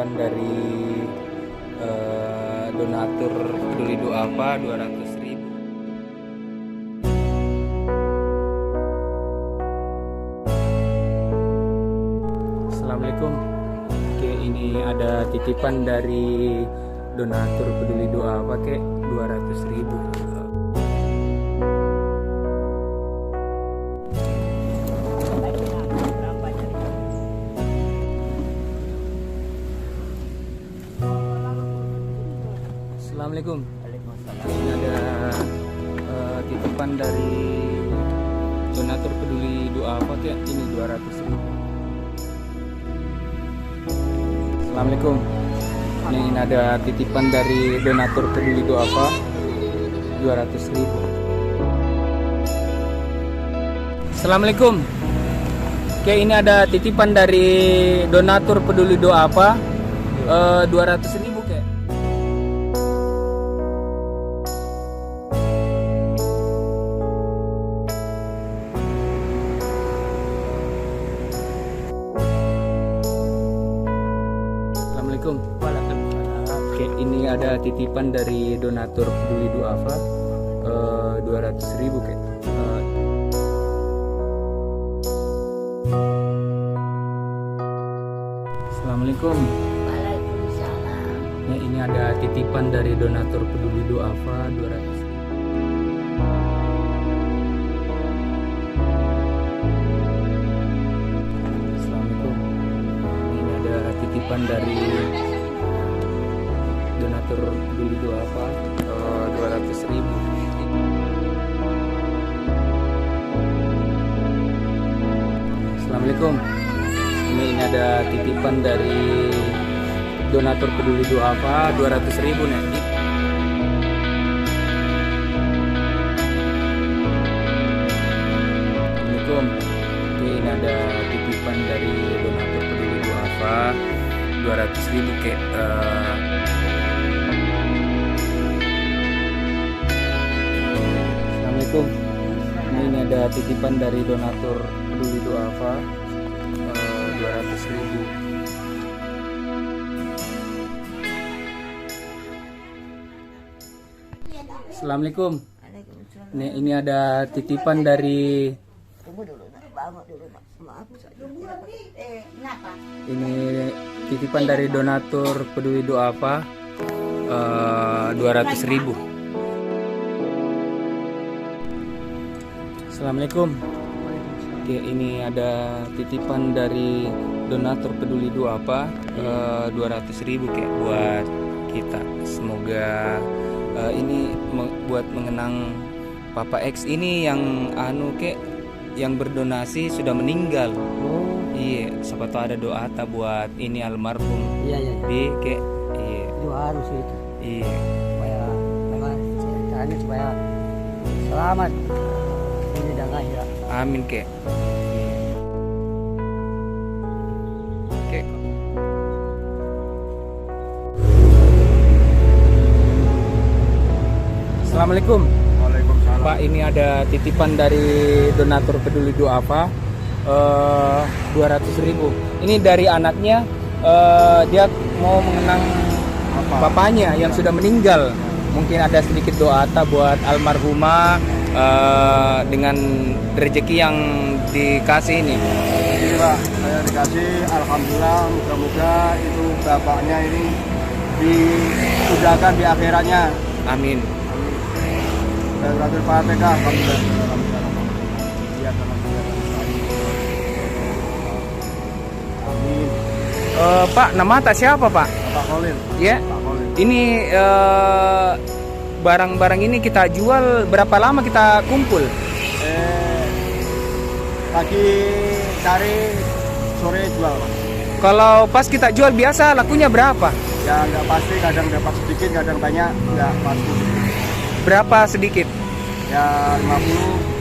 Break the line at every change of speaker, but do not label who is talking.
titipan dari donatur Peduli Duafa 200.000. Assalamualaikum. Oke, ini ada titipan dari donatur Peduli Duafa 200.000. Assalamualaikum. Ini ada titipan dari donatur Peduli Duafa ini 200.000. Assalamualaikum. Ini ada titipan dari donatur Peduli Duafa 200.000. Assalamualaikum. Oke, ini ada titipan dari donatur Peduli Duafa 200.000. Assalamualaikum. Oke, ini ada titipan dari donatur Peduli Duafa 200.000 Assalamualaikum.
Waalaikumsalam.
Ya, ini ada titipan dari donatur Peduli Duafa 200.000. Assalamualaikum. Ini ada titipan dari donatur Peduli Duafa 200.000. Assalamualaikum. Ini ada titipan dari donatur Peduli Duafa 200.000 nih. Assalamualaikum. Oke, ini ada titipan dari donatur Peduli Duafa 200.000 Assalamualaikum. Ini ada titipan dari donatur Peduli Duafa 200.000. Assalamualaikum.
Waalaikumsalam.
Ini ada titipan dari
Tunggu dulu, bangun dulu, maaf saja. Kenapa?
ini titipan dari donatur Peduli Duafa 200.000. Assalamualaikum. Oke, ini ada titipan dari donatur Peduli Duafa 200.000 buat kita. Semoga ini buat mengenang Papa X ini yang yang berdonasi sudah meninggal.
Oh,
Iya, siapa tahu ada doa buat ini almarhum.
iya.
Iya.
Itu harus itu.
Iya.
Supaya ceritanya supaya selamat ini dan akhirat.
Amin Iya. Oke. Assalamualaikum.
Waalaikumsalam.
Pak, ini ada titipan dari donatur Peduli Duafa 200.000. Ini dari anaknya, dia mau mengenang bapaknya yang sudah meninggal. Mungkin ada sedikit doa buat almarhumah dengan rezeki yang dikasih ini.
Ini Pak, saya dikasih, alhamdulillah, moga-moga itu bapaknya ini dimudahkan di akhiratnya.
Amin.
Dan Rasul Fatihah, alhamdulillah. Amin.
Pak, nama atas siapa Pak?
Pak Khalil.
Ya.
Pak Khalil.
Ini barang-barang ini kita jual berapa lama kita kumpul?
Pagi cari, sore jual Pak.
Kalau pas kita jual biasa lakunya berapa?
Ya nggak pasti, kadang dapat sedikit, kadang banyak, nggak pasti.
Berapa sedikit?
Ya 50,